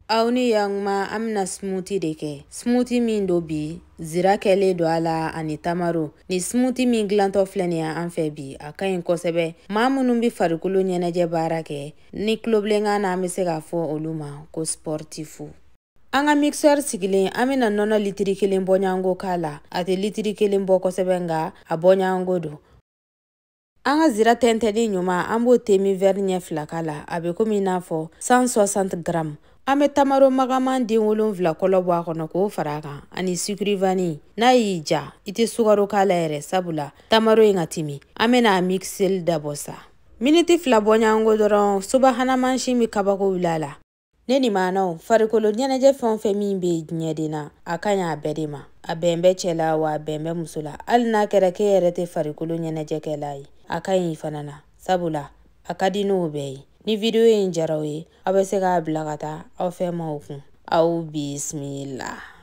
Auni yang ma amna smoothie deke. Smoothie min do bi, zira kele do ala ani tamaro. Ni smoothie min glanto fleni ya anfe bi, akayin kosebe. Ma munumbi farikulu nyeneje barake, ni kloblenga na amisega fo oluma ko sportifu. Anga mixer sigilin amina nono litiri kilin bonyango kala, ate litiri kilin boko sebenga a bonyango do. Anga zira tenteli nyuma ambo temi vernier flakala, abe komi nafo 160 gram. Ame tamaro magaman di wolonvila kolobo akono ko faraka ani sukri vani na yija ite sugaro kala ere sabula tamaro ingatimi ame na mixel dabosa miniti fila bonyango doron subahana manshi mi kabako wilala neni manao farikolo nyeneje fonfe min be nyedina akanya abedima abembe chela wa abembe musula alna kereke erete farikolo nyeneje kelai akayi fanana sabula akadino bei ni video in jarawe abesega blagata au fema okun au bismillah.